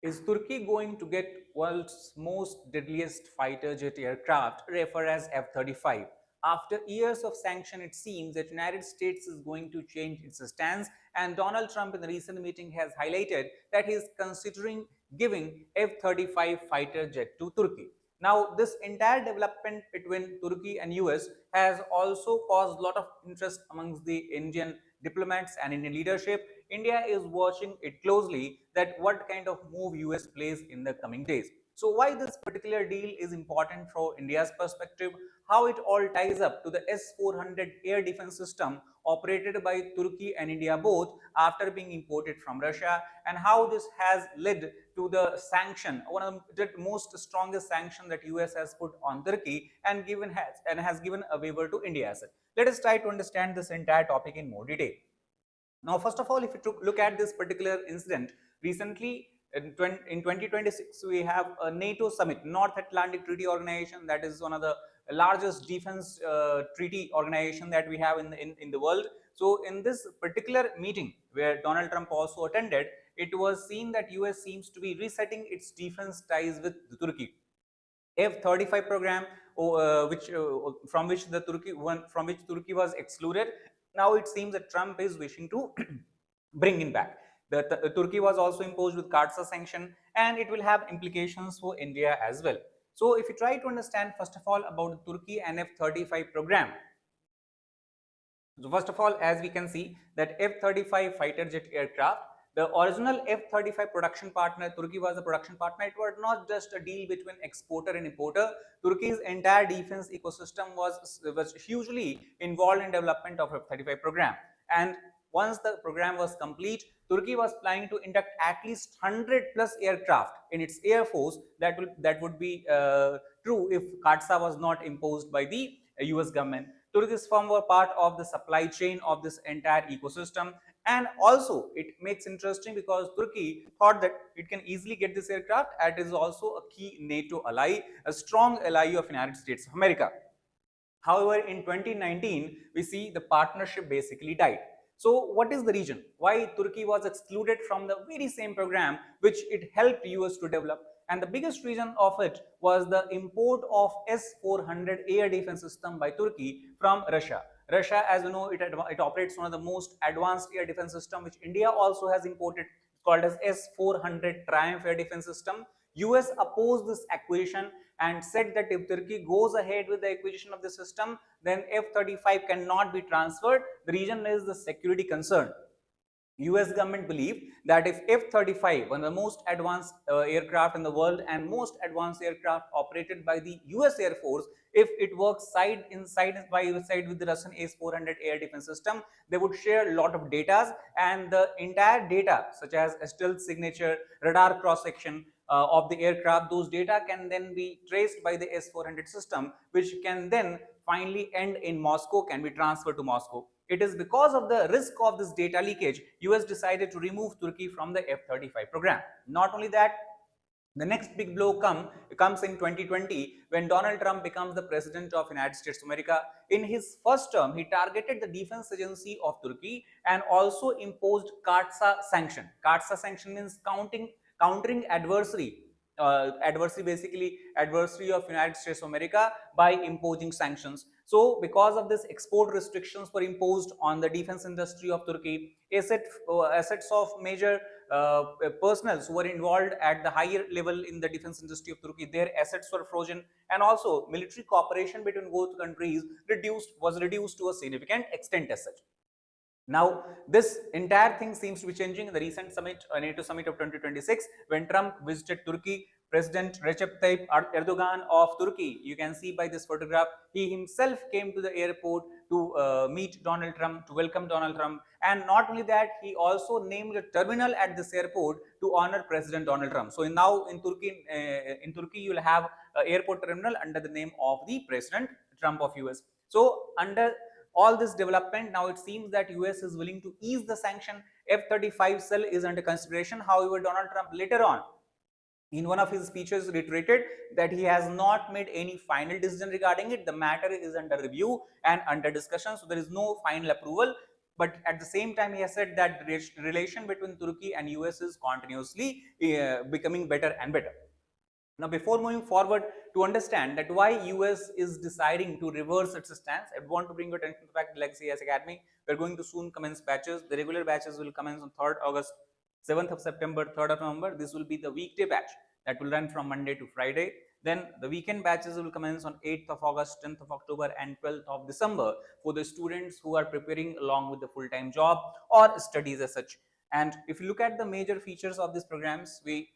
Is Turkey going to get world's most deadliest fighter jet aircraft, referred as F-35? After years of sanction, it seems that United States is going to change its stance, and Donald Trump in the recent meeting has highlighted that he is considering giving F-35 fighter jet to Turkey. Now, this entire development between Turkey and US has also caused a lot of interest amongst the Indian diplomats and Indian leadership. India is watching it closely that what kind of move US plays in the coming days. So why this particular deal is important from India's perspective, how it all ties up to the S-400 air defense system operated by Turkey and India both after being imported from Russia, and how this has led to the sanction, one of the most strongest sanction that US has put on Turkey and has given a waiver to India. Let us try to understand this entire topic in more detail. Now, first of all, if you look at this particular incident, recently in 2026, we have a NATO summit, North Atlantic Treaty Organization, that is one of the largest defense treaty organization that we have in the world. So, in this particular meeting where Donald Trump also attended, it was seen that US seems to be resetting its defense ties with Turkey. F-35 program, from which Turkey was excluded. Now it seems that Trump is wishing to bring it back. Turkey was also imposed with CAATSA sanction, and it will have implications for India as well. So if you try to understand first of all about the Turkey and F-35 program. So first of all, as we can see that F-35 fighter jet aircraft, the original F-35 production partner, Turkey was the production partner. It was not just a deal between exporter and importer. Turkey's entire defense ecosystem was hugely involved in development of F-35 program. And once the program was complete, Turkey was planning to induct at least 100 plus aircraft in its air force. That would be true if CAATSA was not imposed by the US government. Turkish firm were part of the supply chain of this entire ecosystem. And also it makes interesting because Turkey thought that it can easily get this aircraft, and it is also a key NATO ally, a strong ally of United States of America. However, in 2019, we see the partnership basically died. So what is the reason why Turkey was excluded from the very same program which it helped US to develop? And the biggest reason of it was the import of S-400 air defense system by Turkey from Russia. Russia, as you know, it operates one of the most advanced air defense system which India also has imported, called as S-400 Triumph air defense system. US opposed this acquisition and said that if Turkey goes ahead with the acquisition of the system, then F-35 cannot be transferred. The reason is the security concern. US government believed that if F-35, one of the most advanced aircraft in the world and most advanced aircraft operated by the US Air Force, if it works side by side with the Russian S-400 air defense system, they would share a lot of data, and the entire data such as stealth signature, radar cross section of the aircraft, those data can then be traced by the S-400 system, which can then finally end in Moscow, can be transferred to Moscow. It is because of the risk of this data leakage, US decided to remove Turkey from the F-35 program. Not only that, the next big blow comes in 2020 when Donald Trump becomes the president of United States of America. In his first term, he targeted the defense agency of Turkey and also imposed CAATSA sanction. CAATSA sanction means countering adversary. Basically adversary of United States of America by imposing sanctions. So because of this, export restrictions were imposed on the defense industry of Turkey. Assets of major personnel who were involved at the higher level in the defense industry of Turkey, their assets were frozen, and also military cooperation between both countries was reduced to a significant extent as such. Now, this entire thing seems to be changing in the recent summit, NATO summit of 2026, when Trump visited Turkey. President Recep Tayyip Erdogan of Turkey, you can see by this photograph, he himself came to the airport to meet Donald Trump, to welcome Donald Trump. And not only that, he also named a terminal at this airport to honor President Donald Trump. So now in Turkey, you will have an airport terminal under the name of the President Trump of US. So under all this development, now it seems that US is willing to ease the sanction. F-35 sale is under consideration. However, Donald Trump later on in one of his speeches reiterated that he has not made any final decision regarding it. The matter is under review and under discussion, so there is no final approval. but at the same time he has said that the relation between Turkey and US is continuously becoming better and better. Now, before moving forward, to understand that why US is deciding to reverse its stance, I want to bring your attention to the fact that like CS Academy, we are going to soon commence batches. The regular batches will commence on 3rd August, 7th of September, 3rd of November. This will be the weekday batch that will run from Monday to Friday. Then the weekend batches will commence on 8th of August, 10th of October and 12th of December for the students who are preparing along with the full-time job or studies as such. And if you look at the major features of these programs, we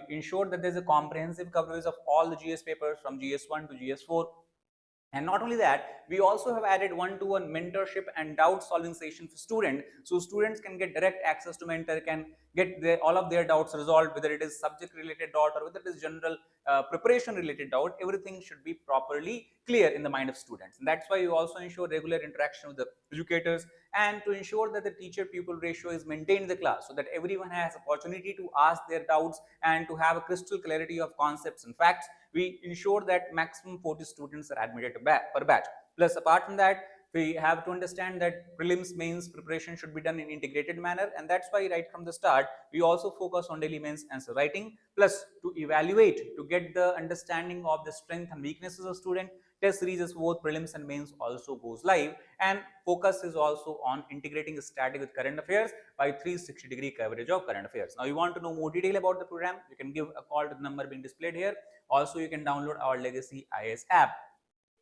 ensure that there's a comprehensive coverage of all the GS papers from GS1 to GS4. And not only that, we also have added one-to-one mentorship and doubt solving session for students. So students can get direct access to mentor, can get all of their doubts resolved, whether it is subject related doubt or whether it is general preparation related doubt. Everything should be properly clear in the mind of students. And that's why we also ensure regular interaction with the educators, and to ensure that the teacher pupil ratio is maintained in the class so that everyone has opportunity to ask their doubts and to have a crystal clarity of concepts and facts. We ensure that maximum 40 students are admitted per batch. Plus, apart from that, we have to understand that prelims mains preparation should be done in integrated manner, and that's why right from the start we also focus on daily mains answer writing. Plus, to evaluate, to get the understanding of the strength and weaknesses of student, test series for both prelims and mains also goes live, and focus is also on integrating static with current affairs by 360-degree coverage of current affairs. Now, you want to know more detail about the program, you can give a call to the number being displayed here. Also, you can download our Legacy IAS app,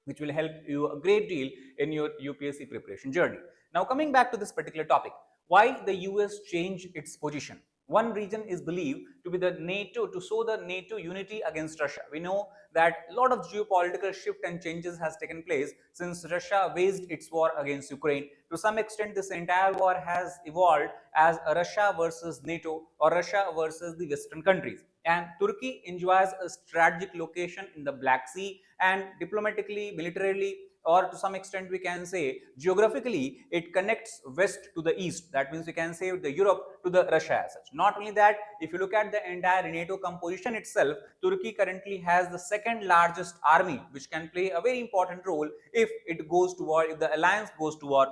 which will help you a great deal in your UPSC preparation journey. Now, coming back to this particular topic, why the US changed its position? One reason is believed to be the NATO, to show the NATO unity against Russia. We know that a lot of geopolitical shift and changes has taken place since Russia waged its war against Ukraine. To some extent, this entire war has evolved as a Russia versus NATO or Russia versus the Western countries. And Turkey enjoys a strategic location in the Black Sea, and diplomatically, militarily, or to some extent we can say geographically, it connects west to the east. That means we can say the Europe to the Russia as such. Not only that, if you look at the entire NATO composition itself, Turkey currently has the second largest army, which can play a very important role if it goes to war, if the alliance goes to war.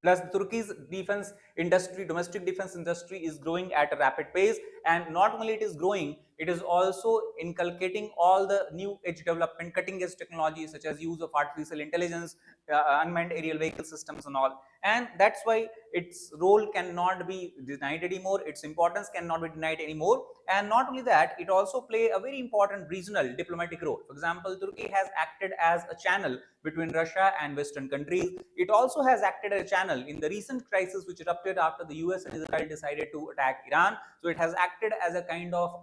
Plus, Turkey's defense industry, domestic defense industry is growing at a rapid pace, and not only it is growing, it is also inculcating all the new edge development, cutting edge technologies such as use of artificial intelligence, unmanned aerial vehicle systems and all. And that's why its role cannot be denied anymore, its importance cannot be denied anymore. And not only that, it also play a very important regional diplomatic role. For example, Turkey has acted as a channel between Russia and Western countries. It also has acted as a channel in the recent crisis which erupted after the US and Israel decided to attack Iran. So it has acted as a kind of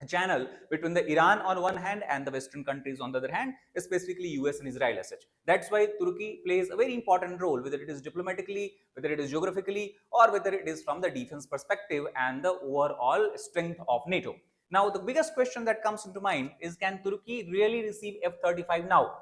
channel between the Iran on one hand and the Western countries on the other hand, specifically US and Israel as such. That's why Turkey plays a very important role, whether it is diplomatically, whether it is geographically, or whether it is from the defense perspective and the overall strength of NATO. Now, the biggest question that comes into mind is, can Turkey really receive F-35 now?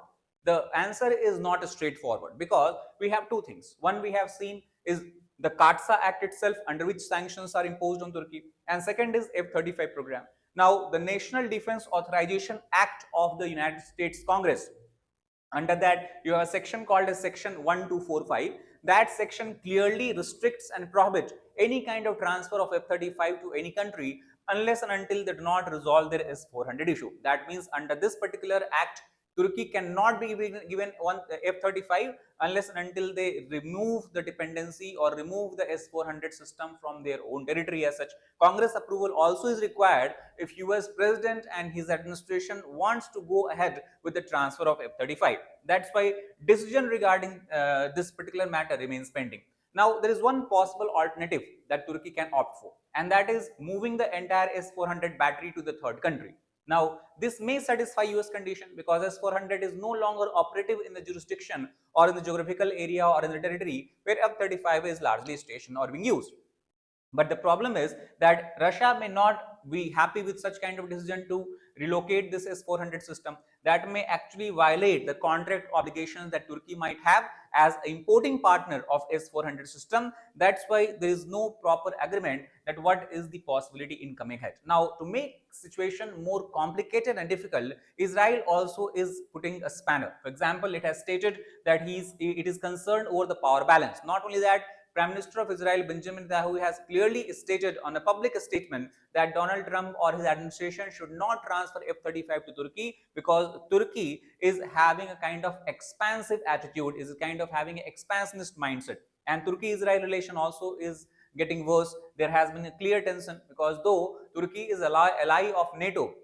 The answer is not straightforward, because we have two things. One, we have seen is the CAATSA Act itself, under which sanctions are imposed on Turkey, and second is F-35 program. Now, the National Defense Authorization Act of the United States Congress, under that you have a section called as section 1245. That section clearly restricts and prohibits any kind of transfer of F-35 to any country unless and until they do not resolve their S-400 issue. That means under this particular act, Turkey cannot be given one F-35 unless and until they remove the dependency or remove the S-400 system from their own territory as such. Congress approval also is required if US President and his administration wants to go ahead with the transfer of F-35. That's why decision regarding this particular matter remains pending. Now, there is one possible alternative that Turkey can opt for, and that is moving the entire S-400 battery to the third country. Now, this may satisfy US condition because S-400 is no longer operative in the jurisdiction or in the geographical area or in the territory where F-35 is largely stationed or being used. But the problem is that Russia may not be happy with such kind of decision to relocate this S-400 system, that may actually violate the contract obligations that Turkey might have as an importing partner of S-400 system. That's why there is no proper agreement that what is the possibility in coming ahead. Now, to make situation more complicated and difficult, Israel also is putting a spanner. For example, it has stated that it is concerned over the power balance. Not only that, Prime Minister of Israel Benjamin Netanyahu has clearly stated on a public statement that Donald Trump or his administration should not transfer F-35 to Turkey because Turkey is having a kind of expansive attitude, is kind of having an expansionist mindset. And Turkey-Israel relation also is getting worse. There has been a clear tension because though Turkey is ally of NATO,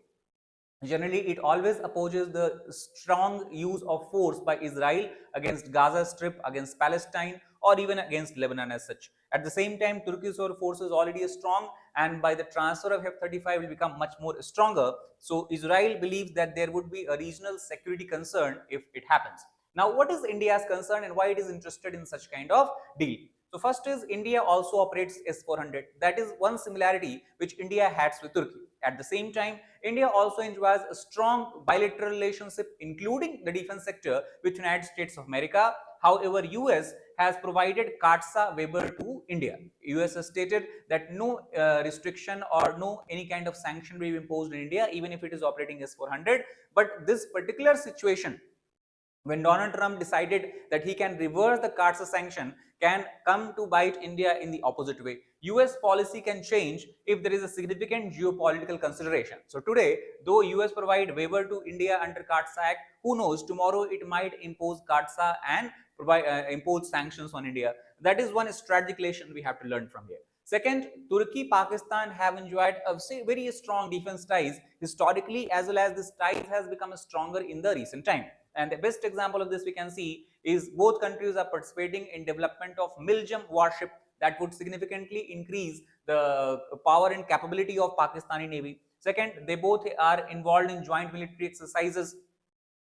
generally it always opposes the strong use of force by Israel against Gaza Strip, against Palestine, or even against Lebanon as such. At the same time, Turkey's force is already strong, and by the transfer of F-35 will become much more stronger. So Israel believes that there would be a regional security concern if it happens. Now, what is India's concern and why it is interested in such kind of deal? So first is India also operates S-400. That is one similarity which India has with Turkey. At the same time, India also enjoys a strong bilateral relationship, including the defense sector, with United States of America. However, US has provided CAATSA waiver to India. US has stated that no restriction or no any kind of sanction will be imposed in India, even if it is operating S-400. But this particular situation, when Donald Trump decided that he can reverse the CAATSA sanction, can come to bite India in the opposite way. US policy can change if there is a significant geopolitical consideration. So today, though US provide waiver to India under CAATSA Act, who knows, tomorrow it might impose CAATSA and impose sanctions on India. That is one strategic lesson we have to learn from here. Second, Turkey, Pakistan have enjoyed a very strong defense ties historically, as well as this ties has become stronger in the recent time. And the best example of this we can see is both countries are participating in development of MILGEM warship that would significantly increase the power and capability of Pakistani Navy. Second, they both are involved in joint military exercises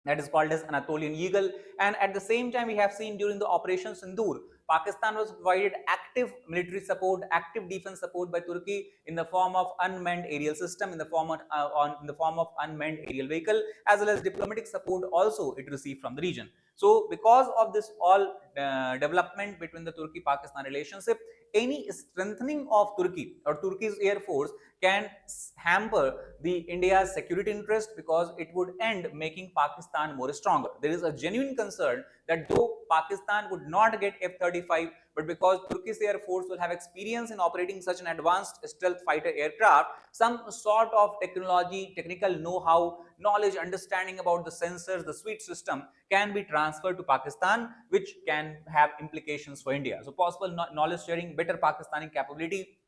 that is called as Anatolian Eagle. And at the same time, we have seen during the Operation Sindoor, Pakistan was provided active military support, active defense support by Turkey in the form of unmanned aerial system, in the form of unmanned aerial vehicle, as well as diplomatic support also it received from the region. So because of this all development between the Turkey-Pakistan relationship, any strengthening of Turkey or Turkey's air force can hamper the India's security interest because it would end making Pakistan more stronger. There is a genuine concern that though Pakistan would not get F-35, but because Turkish Air Force will have experience in operating such an advanced stealth fighter aircraft, some sort of technology, technical know-how, knowledge, understanding about the sensors, the suite system can be transferred to Pakistan, which can have implications for India. So possible knowledge sharing, better Pakistani capability,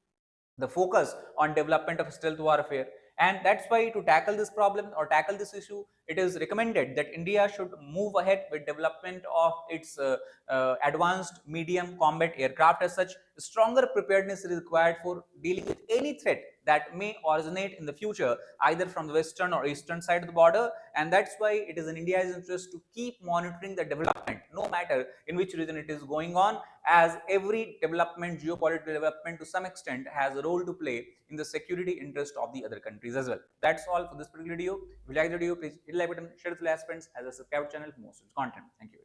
the focus on development of stealth warfare. And that's why to tackle this problem or tackle this issue, it is recommended that India should move ahead with development of its advanced medium combat aircraft as such. Stronger preparedness is required for dealing with any threat that may originate in the future, either from the western or eastern side of the border. And that's why it is in India's interest to keep monitoring the development, no matter in which region it is going on, as every development, geopolitical development to some extent has a role to play in the security interest of the other countries as well. That's all for this particular video. If you like the video, please hit the like button, share it with your friends, as a subscribe channel for more such content. Thank you.